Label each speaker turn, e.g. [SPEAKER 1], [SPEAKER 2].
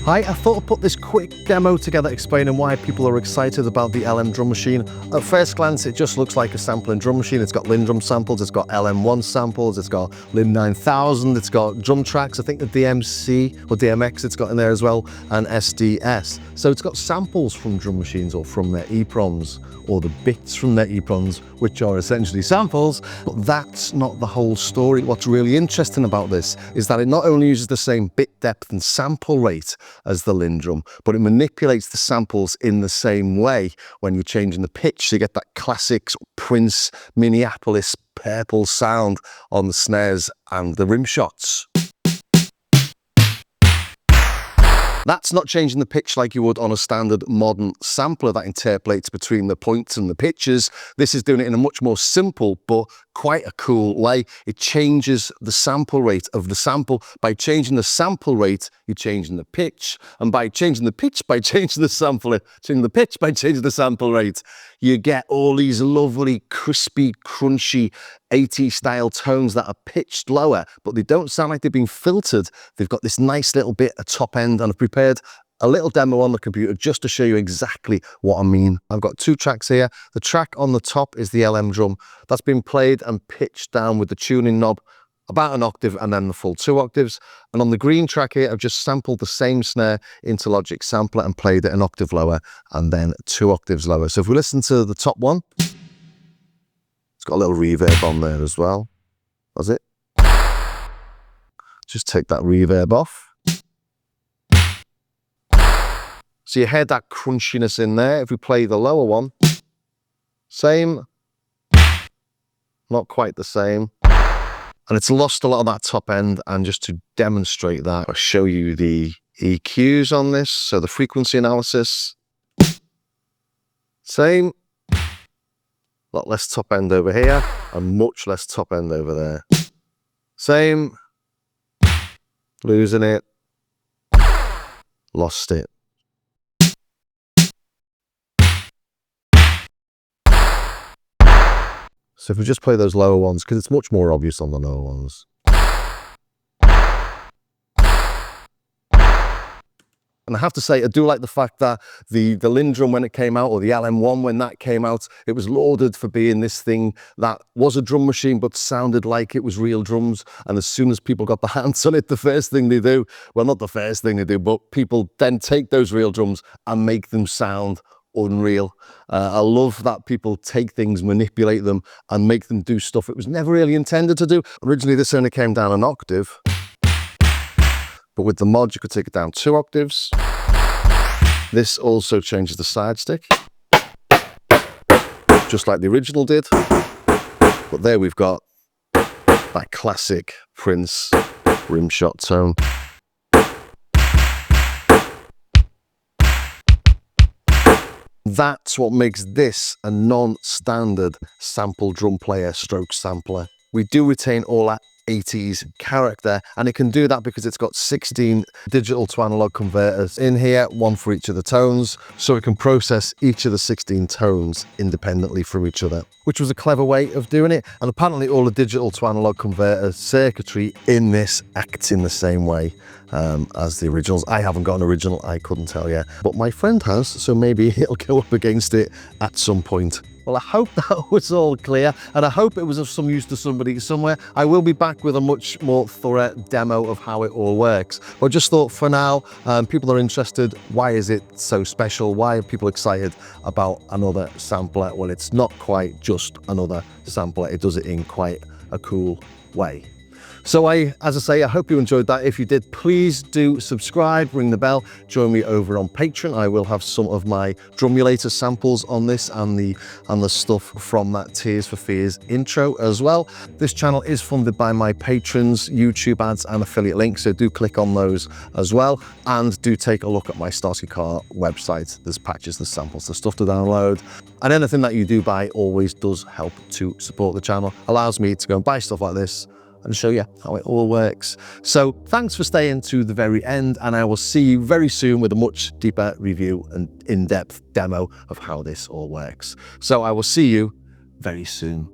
[SPEAKER 1] Hi, I thought I'd put this quick demo together explaining why people are excited about the LM drum machine. At first glance, it just looks like a sampling drum machine. It's got LinnDrum samples, it's got LM1 samples, it's got Linn 9000, it's got drum tracks, I think the DMC or DMX it's got in there as well, and SDS. So it's got samples from drum machines or from their EPROMs, or the bits from their EPROMs, which are essentially samples, but that's not the whole story. What's really interesting about this is that it not only uses the same bit depth and sample rate as the LinnDrum, but it manipulates the samples in the same way when you're changing the pitch. So you get that classic Prince Minneapolis purple sound on the snares and the rim shots. That's not changing the pitch like you would on a standard modern sampler that interpolates between the points and the pitches. This is doing it in a much more simple but quite a cool way. It changes the sample rate of the sample. By changing the sample rate, you're changing the pitch. And by changing the pitch, by changing the sample, changing the pitch, by changing the sample rate, you get all these lovely, crispy, crunchy 80s style tones that are pitched lower, but they don't sound like they've been filtered. They've got this nice little bit at top end, and I've prepared a little demo on the computer just to show you exactly what I mean. I've got two tracks here. The track on the top is the LM drum. That's been played and pitched down with the tuning knob about an octave and then the full 2 octaves. And on the green track here, I've just sampled the same snare into Logic Sampler and played it an octave lower and then 2 octaves lower. So if we listen to the top one, it's got a little reverb on there as well. That's it. Just take that reverb off. So you hear that crunchiness in there. If we play the lower one, same, not quite the same. And it's lost a lot of that top end. And just to demonstrate that, I'll show you the EQs on this. So the frequency analysis, same, a lot less top end over here and much less top end over there. Same, losing it, lost it. So if we just play those lower ones, because it's much more obvious on the lower ones. And I have to say, I do like the fact that the LinnDrum when it came out, or the LM1 when that came out, it was lauded for being this thing that was a drum machine but sounded like it was real drums. And as soon as people got their hands on it, the first thing they do, well, not the first thing they do, but people then take those real drums and make them sound unreal. I love that people take things, manipulate them, and make them do stuff it was never really intended to do. Originally, this only came down an octave, but with the mod, you could take it down 2 octaves. This also changes the side stick, just like the original did. But there we've got that classic Prince rim shot tone. That's what makes this a non-standard sample drum player stroke sampler. We do retain all that 80s character, and it can do that because it's got 16 digital to analog converters in here, one for each of the tones, so it can process each of the 16 tones independently from each other, which was a clever way of doing it. And apparently all the digital to analog converter circuitry in this acts in the same way as the originals. I haven't got an original, I couldn't tell you, but my friend has, so maybe it'll go up against it at some point. Well, I hope that was all clear, and I hope it was of some use to somebody somewhere. I will be back with a much more thorough demo of how it all works. But I just thought for now, people are interested. Why is it so special? Why are people excited about another sampler? Well, it's not quite just another sampler. It does it in quite a cool way. So as I say, I hope you enjoyed that. If you did, please do subscribe, ring the bell, join me over on Patreon. I will have some of my Drumulator samples on this and the stuff from that Tears for Fears intro as well. This channel is funded by my patrons, YouTube ads and affiliate links, so do click on those as well. And do take a look at my Starsky Car website. There's patches, there's samples, there's stuff to download. And anything that you do buy always does help to support the channel, allows me to go and buy stuff like this and show you how it all works. So thanks for staying to the very end, and I will see you very soon with a much deeper review and in-depth demo of how this all works. So I will see you very soon.